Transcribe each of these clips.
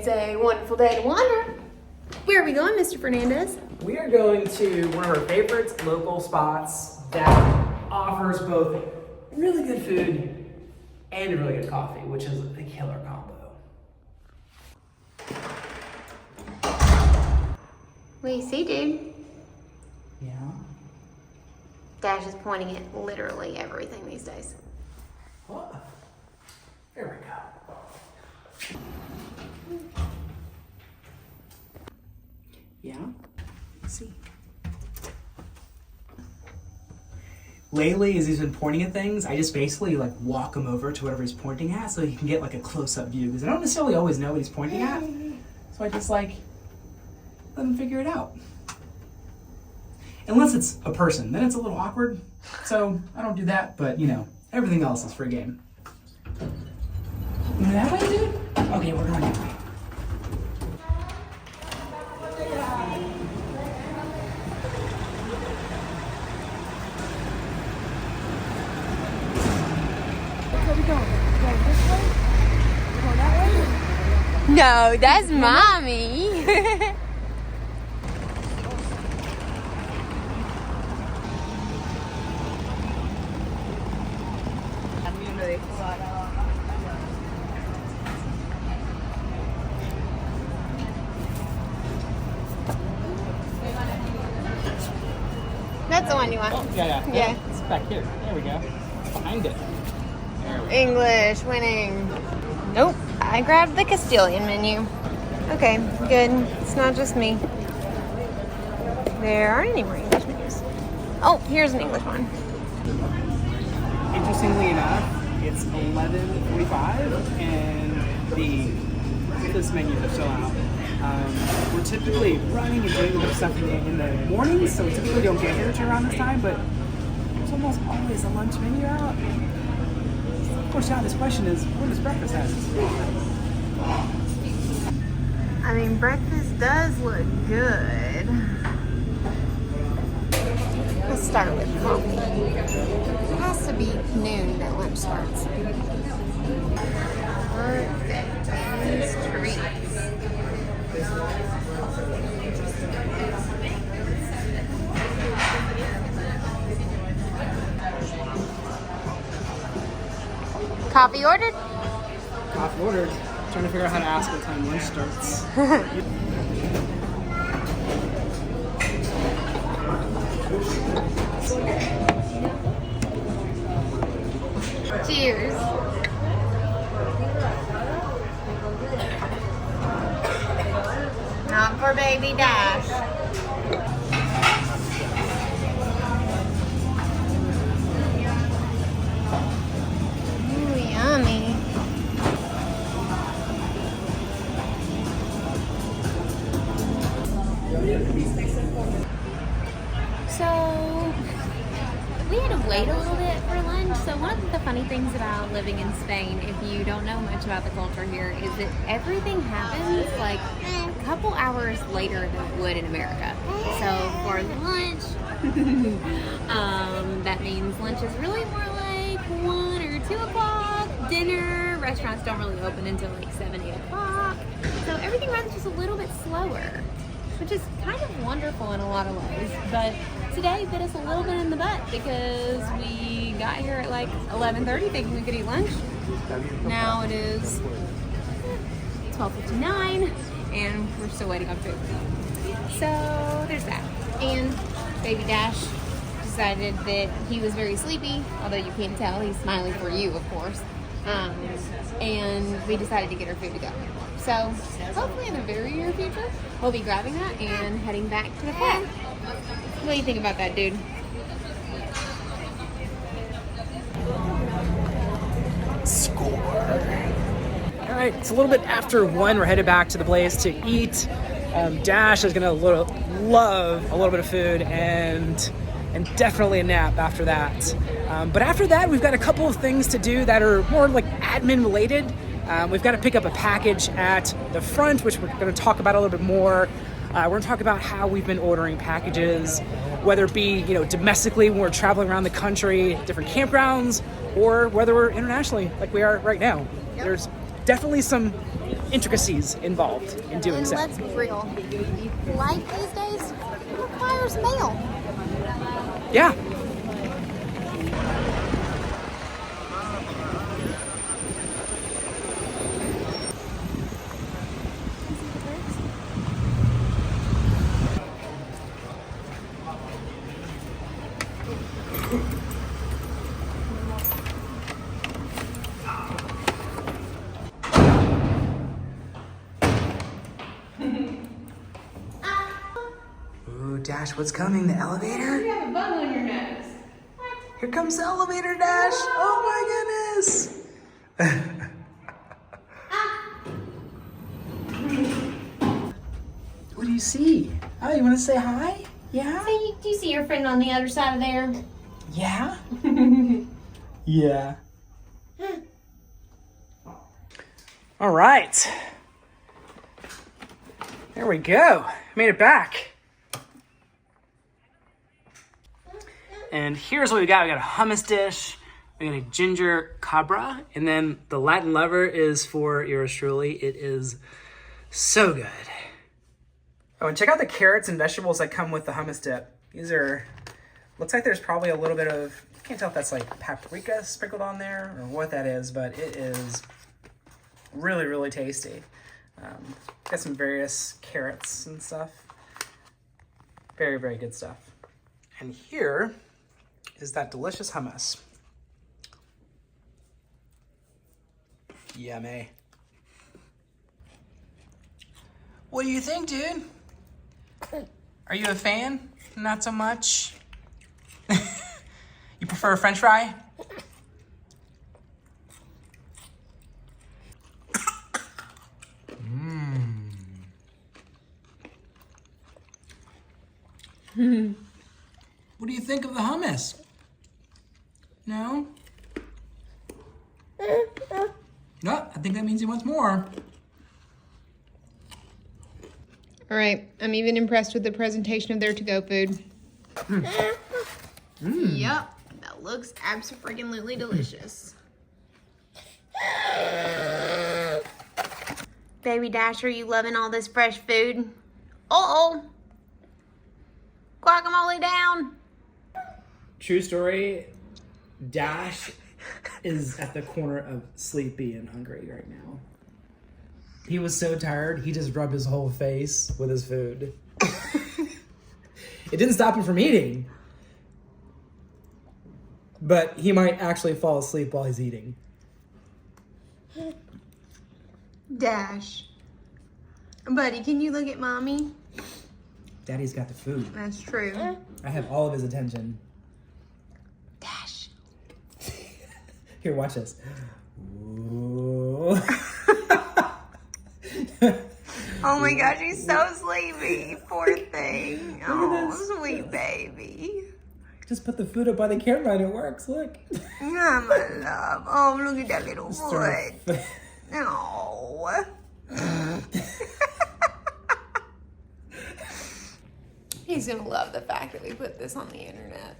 a wonderful day to wander. Where are we going, Mr. Fernandez? We are going to one of our favorite local spots that offers both really good food and really good coffee, which is a killer combo. What do you see, dude? Yeah. Dash is pointing at literally everything these days. What? There we go. Yeah? Let's see. Lately, as he's been pointing at things, I just basically like walk him over to whatever he's pointing at so he can get like a close-up view, because I don't necessarily always know what he's pointing at. So I just like let him figure it out. Unless it's a person, then it's a little awkward. So I don't do that, but you know, everything else is free game. You know that way, dude? Okay, we're going that way. Where are we going? We're going this way? We're going that way? No, that's mommy. That's the one you want. Oh, yeah. Yeah. It's back here. There we go. Behind it. There we go. English winning. Nope, I grabbed the Castilian menu. Okay, good. It's not just me. There aren't any more English menus. Oh, here's an English one. Interestingly enough, it's 11:45 and this menu is still out. We're typically running and doing a bit of stuff in the mornings, so we typically don't get here till around this time, but there's almost always a lunch menu out. Of course, now this question is, when does breakfast happen? I mean, breakfast does look good. Let's start with coffee. It has to be noon that lunch starts. Look at these treats. Coffee ordered? Coffee ordered. Trying to figure out how to ask what time lunch starts. Cheers. Not for baby Dash. Ooh, yummy. So we had to wait a little bit for lunch. So one of the funny things about living in Spain, if you don't know much about the culture here, is that everything happens like a couple hours later than it would in America. So for lunch, that means lunch is really more like 1 or 2 o'clock. Dinner, restaurants don't really open until like 7, 8 o'clock. So everything runs just a little bit slower, which is kind of wonderful in a lot of ways. But today bit us a little bit in the butt because we got here at like 11:30 thinking we could eat lunch. Now it is 12:59 and we're still waiting on food. So there's that. And baby Dash decided that he was very sleepy, although you can't tell, he's smiling for you, of course. And we decided to get our food to go. So hopefully in the very near future, we'll be grabbing that and heading back to the park. What do you think about that, dude? Score. All right, it's a little bit after 1. We're headed back to the place to eat. Dash is gonna love a little bit of food and definitely a nap after that. But after that, we've got a couple of things to do that are more like admin related. We've got to pick up a package at the front, which we're going to talk about a little bit more. We're going to talk about how we've been ordering packages, whether it be, domestically when we're traveling around the country, different campgrounds, or whether we're internationally like we are right now. There's definitely some intricacies involved in doing And so. let's be real. Life these days requires mail. Yeah. Ooh, Dash, what's coming? The elevator? You have a bug on your nose. Here comes the elevator, Dash. Oh my goodness. What do you see? Oh, you want to say hi? Yeah? Hey, do you see your friend on the other side of there? Yeah? Yeah. All right. There we go. Made it back. And here's what we got. We got a hummus dish. We got a ginger cabra. And then the Latin lover is for yours truly. It is so good. Oh, and check out the carrots and vegetables that come with the hummus dip. These are, looks like there's probably a little bit of, I can't tell if that's like paprika sprinkled on there or what that is, but it is really, really tasty. Got some various carrots and stuff. Very, very good stuff. And here is that delicious hummus. Yummy. What do you think, dude? Are you a fan? Not so much? You prefer a French fry? What do you think of the hummus? No? No, I think that means he wants more. All right, I'm even impressed with the presentation of their to-go food. Yep, that looks abso-freaking-lutely delicious. Baby Dash, are you loving all this fresh food? Uh-oh. Guacamole down. True story, Dash is at the corner of sleepy and hungry right now. He was so tired, he just rubbed his whole face with his food. It didn't stop him from eating. But he might actually fall asleep while he's eating. Dash. Buddy, can you look at mommy? Daddy's got the food. That's true. I have all of his attention. Dash. Here, watch this. Ooh. Oh my gosh, he's so sleepy. Poor thing. Oh, sweet baby. Just put the food up by the camera and it works, look. Oh, my love. Oh, look at that little foot. No. He's gonna love the fact that we put this on the internet.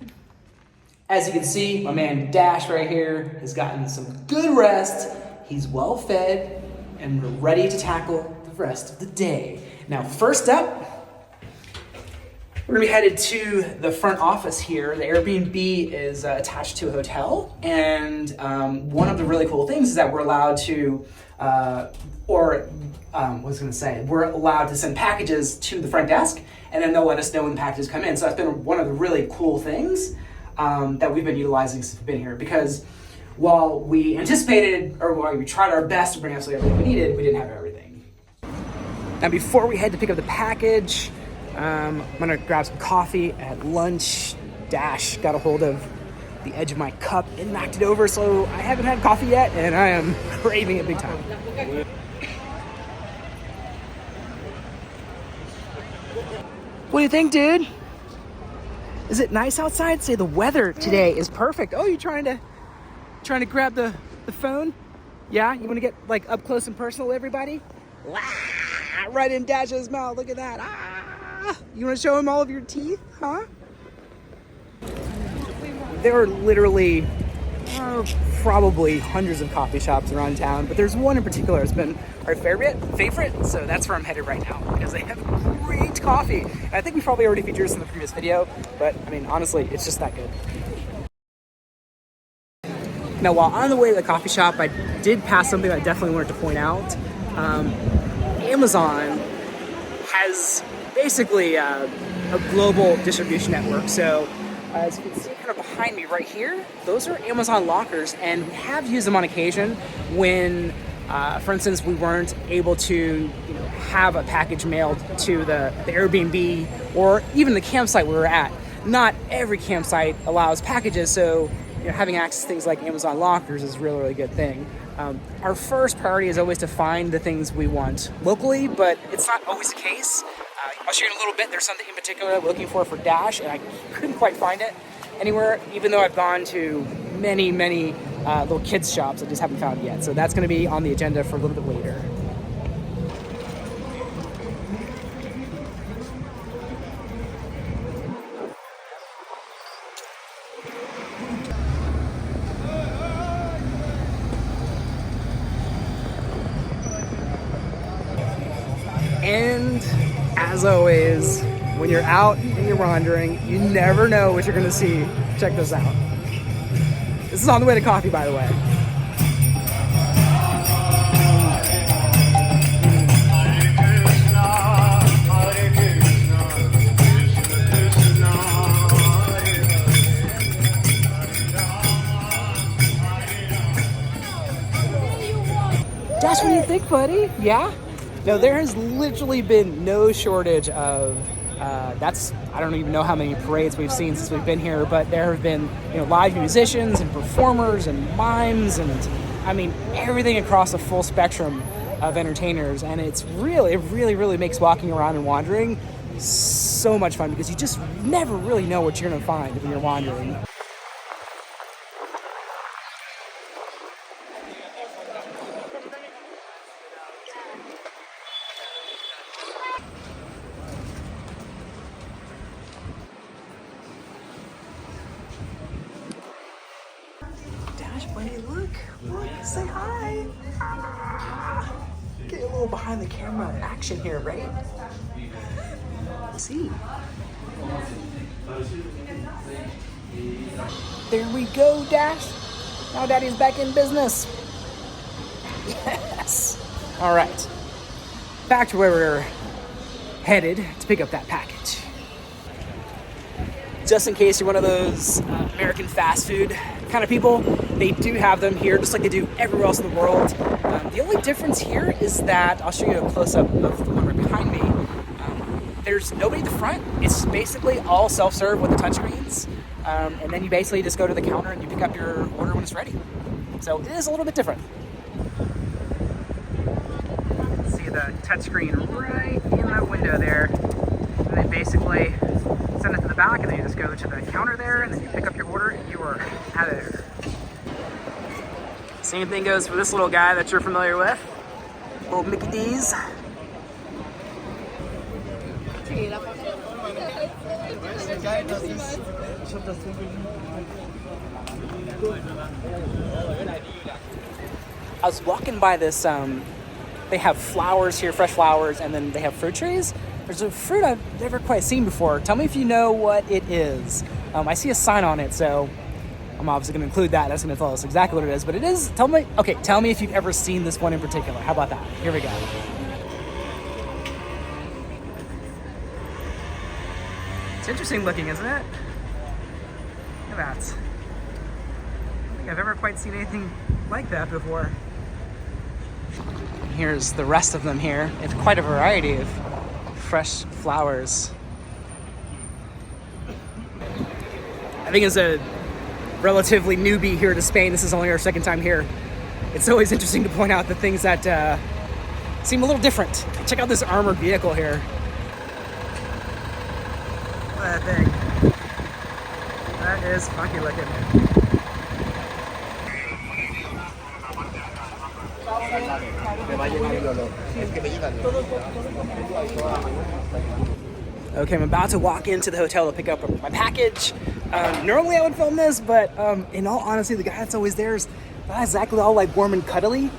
As you can see, my man Dash right here has gotten some good rest. He's well fed and we're ready to tackle the rest of the day. Now, first up, we're gonna be headed to the front office here. The Airbnb is attached to a hotel, and one of the really cool things is that we're allowed to, we're allowed to send packages to the front desk, and then they'll let us know when the packages come in. So that's been one of the really cool things that we've been utilizing since we've been here, because while we anticipated, or while we tried our best to bring absolutely everything we needed, we didn't have everything. Now, before we head to pick up the package, I'm gonna grab some coffee at lunch. Dash got a hold of the edge of my cup and knocked it over, so I haven't had coffee yet, and I am craving it big time. What do you think, dude? Is it nice outside? Say the weather today is perfect. Oh, you trying to grab the phone? Yeah, you want to get like up close and personal with everybody? Right in Dash's mouth. Look at that. You want to show him all of your teeth, huh? There are literally probably hundreds of coffee shops around town, but there's one in particular that's been our favorite, so that's where I'm headed right now, because they have great coffee. And I think we probably already featured this in the previous video, but I mean, honestly, it's just that good. Now, while on the way to the coffee shop, I did pass something I definitely wanted to point out. Amazon has basically a global distribution network. So as you can see kind of behind me right here, those are Amazon lockers, and we have used them on occasion when, for instance, we weren't able to have a package mailed to the Airbnb or even the campsite we were at. Not every campsite allows packages, so having access to things like Amazon lockers is a really, really good thing. Our first priority is always to find the things we want locally, but it's not always the case. I'll show you in a little bit. There's something in particular I'm looking for Dash, and I couldn't quite find it anywhere, even though I've gone to many little kids shops. I just haven't found it yet. So that's going to be on the agenda for a little bit later. And as always, when you're out and you're wandering, you never know what you're gonna see. Check this out. This is on the way to coffee, by the way. Dash, what do you think, buddy? Yeah? No, there has literally been no shortage of, I don't even know how many parades we've seen since we've been here, but there have been, live musicians and performers and mimes and, I mean, everything across a full spectrum of entertainers. And it really makes walking around and wandering so much fun, because you just never really know what you're gonna find when you're wandering. Buddy, look, say hi. Get a little behind the camera action here, right? See. There we go, Dash. Now Daddy's back in business. Yes. All right. Back to where we're headed to pick up that package. Just in case you're one of those American fast food kind of people, they do have them here just like they do everywhere else in the world. The only difference here is that, I'll show you a close-up of the one right behind me. There's nobody at the front. It's basically all self-serve with the touchscreens. And then you basically just go to the counter and you pick up your order when it's ready. So it is a little bit different. See the touchscreen right in that window there. And then basically send it to the back, and then you just go to the counter there, and then you pick up your order, and you are out of there. Same thing goes for this little guy that you're familiar with, little Mickey D's. I was walking by this, they have flowers here, fresh flowers, and then they have fruit trees. There's a fruit I've never quite seen before. Tell me if you know what it is. I see a sign on it, so I'm obviously going to include that. That's going to tell us exactly what it is. But it is, tell me if you've ever seen this one in particular. How about that? Here we go. It's interesting looking, isn't it? Look at that. I don't think I've ever quite seen anything like that before. Here's the rest of them here. It's quite a variety of fresh flowers. I think as a relatively newbie here to Spain, this is only our second time here. It's always interesting to point out the things that seem a little different. Check out this armored vehicle here. Look at that thing. That is funky looking. Okay, I'm about to walk into the hotel to pick up my package. Normally I would film this, but in all honesty, the guy that's always there is not exactly all like warm and cuddly.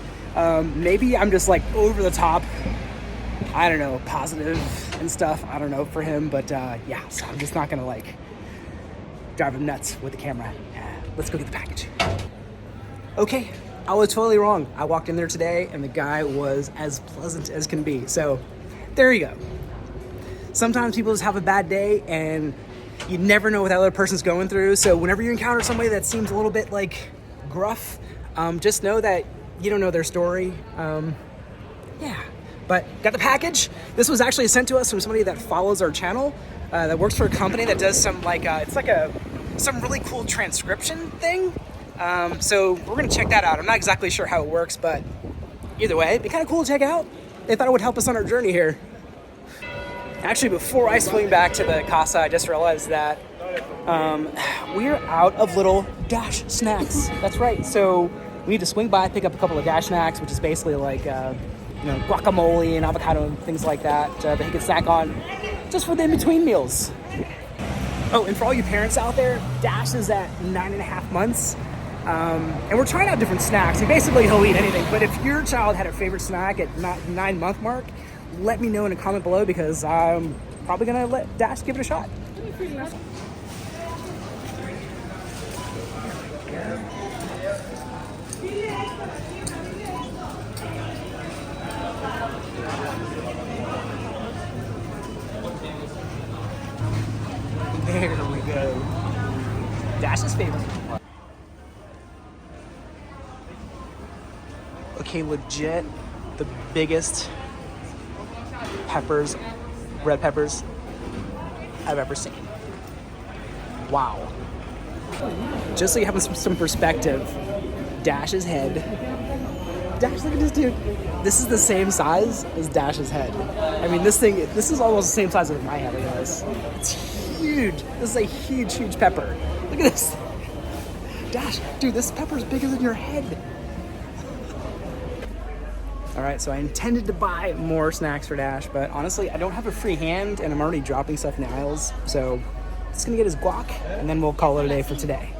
Maybe I'm just like over the top, I don't know, positive and stuff. I don't know for him, but yeah, so I'm just not gonna like drive him nuts with the camera. Let's go get the package. Okay, I was totally wrong. I walked in there today and the guy was as pleasant as can be. So there you go. Sometimes people just have a bad day and you never know what that other person's going through. So whenever you encounter somebody that seems a little bit like gruff, just know that you don't know their story. Yeah, but got the package. This was actually sent to us from somebody that follows our channel, that works for a company that does some like, it's like some really cool transcription thing. So we're gonna check that out. I'm not exactly sure how it works, but either way, it'd be kind of cool to check out. They thought it would help us on our journey here. Actually, before I swing back to the casa, I just realized that we're out of little Dash snacks. That's right. So we need to swing by, pick up a couple of Dash snacks, which is basically like guacamole and avocado and things like that that he can snack on just for the in-between meals. Oh, and for all you parents out there, Dash is at 9.5 months. And we're trying out different snacks. Basically, he'll eat anything. But if your child had a favorite snack at 9-month mark, let me know in a comment below because I'm probably going to let Dash give it a shot. There we go. Dash's favorite. Okay, legit the biggest peppers, red peppers I've ever seen. Wow. Just so you have some perspective, Dash's head. Dash, look at this dude. This is the same size as Dash's head. I mean, this is almost the same size as my head, I guess. It's huge. This is a huge, huge pepper. Look at this. Dash, dude, this pepper's bigger than your head. All right, so I intended to buy more snacks for Dash, but honestly, I don't have a free hand and I'm already dropping stuff in the aisles. So just gonna get his guac and then we'll call it a day for today.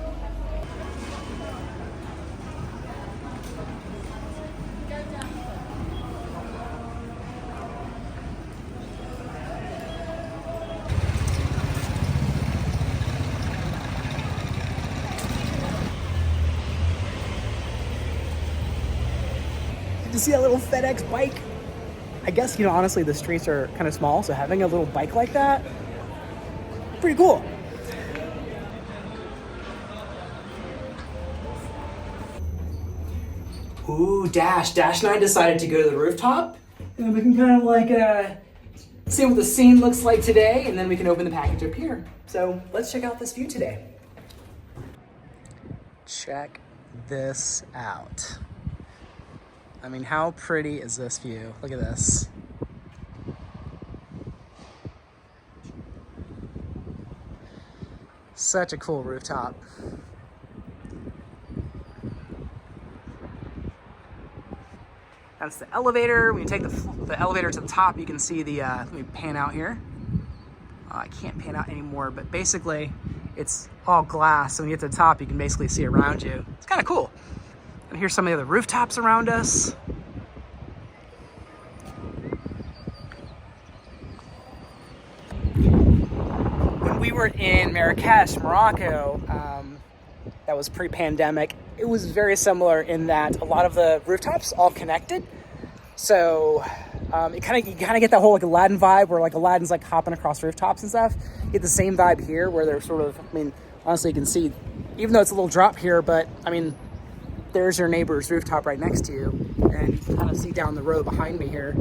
To see that little FedEx bike. I guess, honestly, the streets are kind of small, so having a little bike like that, pretty cool. Ooh, Dash and I decided to go to the rooftop, and we can kind of like see what the scene looks like today, and then we can open the package up here. So let's check out this view today. Check this out. I mean, how pretty is this view? Look at this. Such a cool rooftop. That's the elevator. When you take the elevator to the top, you can see the, let me pan out here. I can't pan out anymore, but basically it's all glass. So when you get to the top, you can basically see around you. It's kind of cool. And here's some of the other rooftops around us. When we were in Marrakesh, Morocco, that was pre-pandemic, it was very similar in that a lot of the rooftops all connected. So you kind of get that whole like Aladdin vibe where like Aladdin's like hopping across rooftops and stuff. You get the same vibe here where they're sort of, I mean, honestly you can see, even though it's a little drop here, but I mean, there's your neighbor's rooftop right next to you, and you can kind of see down the road behind me here.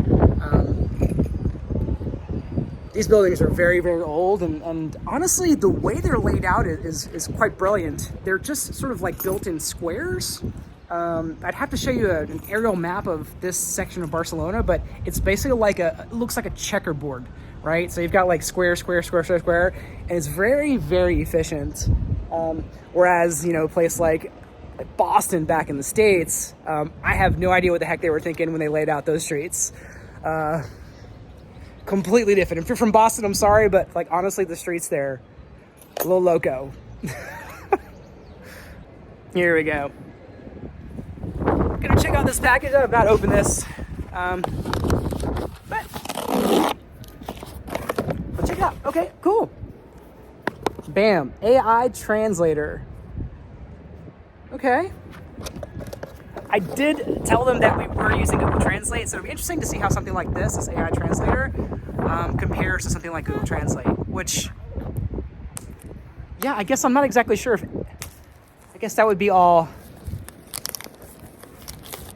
These buildings are very, very old, and honestly, the way they're laid out is quite brilliant. They're just sort of like built in squares. I'd have to show you an aerial map of this section of Barcelona, but it's basically like it looks like a checkerboard, right? So you've got like square, square, square, square, square, and it's very, very efficient. Whereas, a place like Boston back in the States, I have no idea what the heck they were thinking when they laid out those streets. Completely different. If you're from Boston, I'm sorry, but like honestly, the streets there, a little loco. Here we go. we're gonna check out this package. I'm about to open this. But let's check it out. Okay, cool. Bam, AI translator. Okay. I did tell them that we were using Google Translate, so it'd be interesting to see how something like this AI translator, compares to something like Google Translate, which, yeah, I guess I'm not exactly sure if, I guess that would be all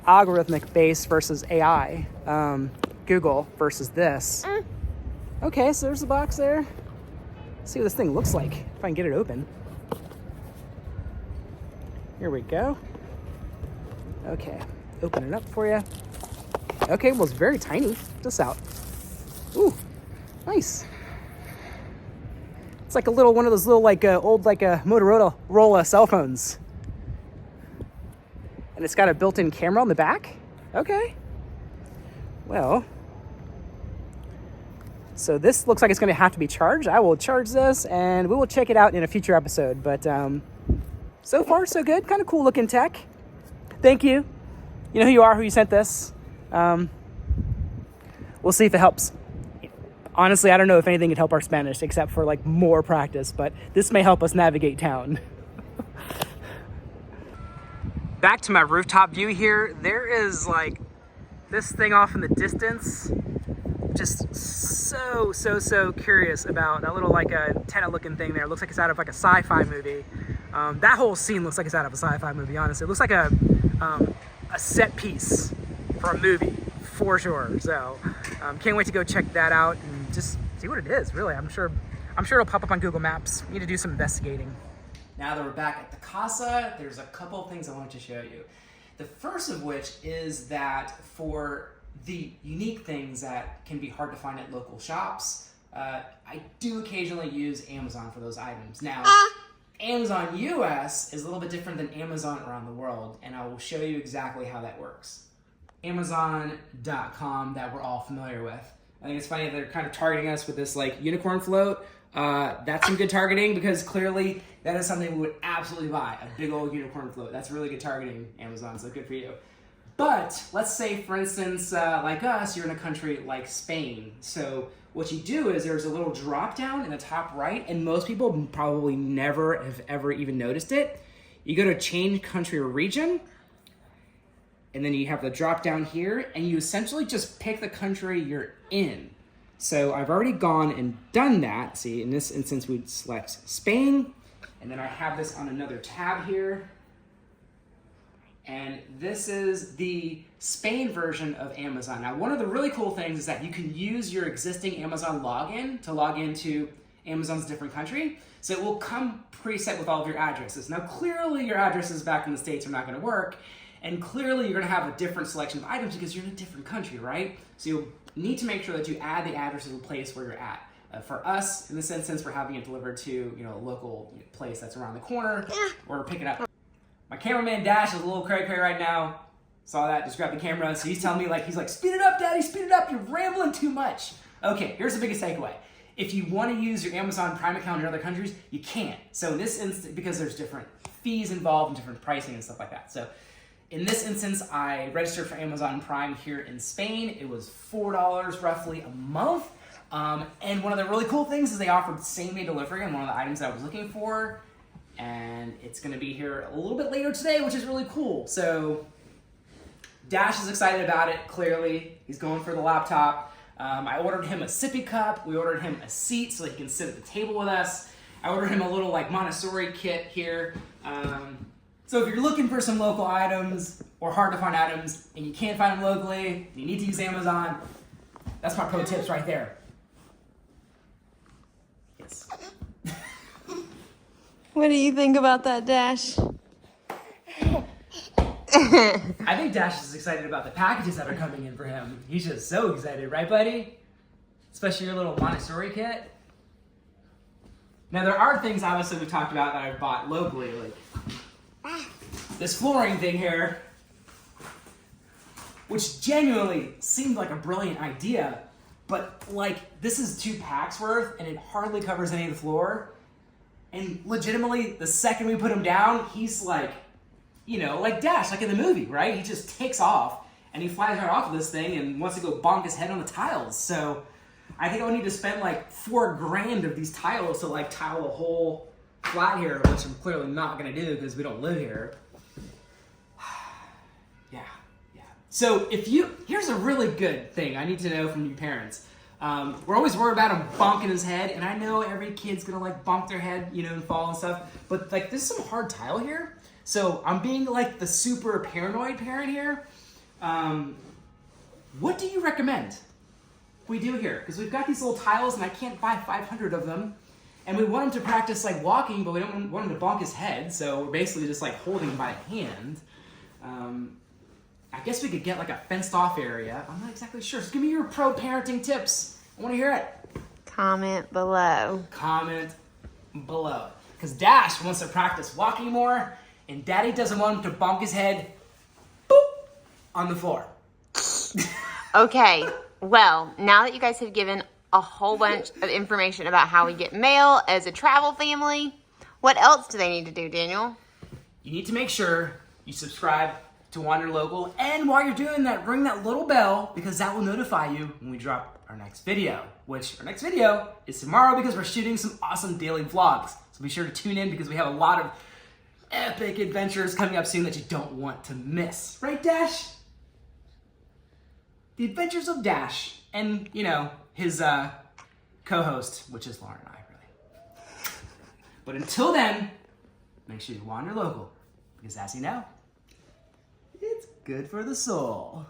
algorithmic based versus AI, Google versus this. Okay, so there's the box there. Let's see what this thing looks like, if I can get it open. Here we go. Okay, open it up for you. Okay, well, it's very tiny. Check this out. Ooh, nice. It's like a little, one of those little old Motorola cell phones. And it's got a built-in camera on the back. Okay. Well, so this looks like it's gonna have to be charged. I will charge this and we will check it out in a future episode. But so far, so good. Kind of cool looking tech. Thank you. You know who you are, who you sent this. We'll see if it helps. Honestly, I don't know if anything could help our Spanish except for like more practice, but this may help us navigate town. Back to my rooftop view here. There is like this thing off in the distance. Just so curious about that little like antenna looking thing there. It looks like it's out of like a sci-fi movie. That whole scene looks like it's out of a sci-fi movie, honestly. It looks like a set piece for a movie, for sure. So can't wait to go check that out and just see what it is, really. I'm sure it'll pop up on Google Maps. Need to do some investigating. Now that we're back at the casa, there's a couple of things I wanted to show you. The first of which is that for the unique things that can be hard to find at local shops, I do occasionally use Amazon for those items. Now, Amazon US is a little bit different than Amazon around the world, and I will show you exactly how that works. Amazon.com that we're all familiar with. I think it's funny that they're kind of targeting us with this like unicorn float. That's some good targeting because clearly that is something we would absolutely buy, a big old unicorn float. That's really good targeting, Amazon, so good for you. But let's say, for instance, like us, you're in a country like Spain. So what you do is there's a little drop down in the top right, and most people probably never have ever even noticed it. You go to change country or region, and then you have the drop down here, and you essentially just pick the country you're in. So I've already gone and done that. See, in this instance, we'd select Spain, and then I have this on another tab here. And this is the Spain version of Amazon. Now, one of the really cool things is that you can use your existing Amazon login to log into Amazon's different country. So it will come preset with all of your addresses. Now, clearly your addresses back in the States are not gonna work. And clearly you're gonna have a different selection of items because you're in a different country, right? So you'll need to make sure that you add the address of the place where you're at. For us, in this instance, we're having it delivered to a local place that's around the corner, or we're picking up. My cameraman Dash is a little cray-cray right now. Saw that, just grabbed the camera. So he's telling me he's like, speed it up, Daddy, speed it up. You're rambling too much. Okay, here's the biggest takeaway. If you want to use your Amazon Prime account in other countries, you can't. So in this instance, because there's different fees involved and different pricing and stuff like that. So in this instance, I registered for Amazon Prime here in Spain. It was $4 roughly a month. And one of the really cool things is they offered same-day delivery on one of the items that I was looking for. And it's gonna be here a little bit later today, which is really cool. So Dash is excited about it, clearly. He's going for the laptop. I ordered him a sippy cup. We ordered him a seat so he can sit at the table with us. I ordered him a little Montessori kit here. So if you're looking for some local items or hard to find items and you can't find them locally, you need to use Amazon, that's my pro tips right there. Yes. What do you think about that, Dash? I think Dash is excited about the packages that are coming in for him. He's just so excited, right, buddy? Especially your little Montessori kit. Now, there are things, obviously, we've talked about that I've bought locally, like this flooring thing here, which genuinely seemed like a brilliant idea, but this is 2 packs worth, and it hardly covers any of the floor. And legitimately, the second we put him down, he's you know, like Dash, like in the movie, right? He just takes off and he flies right off of this thing and wants to go bonk his head on the tiles. So I think I would need to spend like $4 grand of these tiles to like tile a whole flat here, which I'm clearly not gonna do because we don't live here. Yeah. So here's a really good thing I need to know from you parents. We're always worried about him bonking his head, and I know every kid's gonna like bonk their head, you know, and fall and stuff, but like there's some hard tile here. So I'm being like the super paranoid parent here. What do you recommend we do here? Because we've got these little tiles and I can't buy 500 of them. And we want him to practice like walking, but we don't want him to bonk his head. So we're basically just like holding him by hand. I guess we could get like a fenced off area. I'm not exactly sure. So give me your pro parenting tips. I want to hear it. Comment below. Comment below. Because Dash wants to practice walking more, and Daddy doesn't want him to bonk his head boop, on the floor. Okay, well, now that you guys have given a whole bunch of information about how we get mail as a travel family, what else do they need to do, Daniel? You need to make sure you subscribe to Wanderlocal, and while you're doing that, ring that little bell because that will notify you when we drop our next video, which our next video is tomorrow because we're shooting some awesome daily vlogs. So be sure to tune in because we have a lot of epic adventures coming up soon that you don't want to miss. Right, Dash? The Adventures of Dash and, you know, his co-host, which is Lauren and I, really. But until then, make sure you wander local because as you know, it's good for the soul.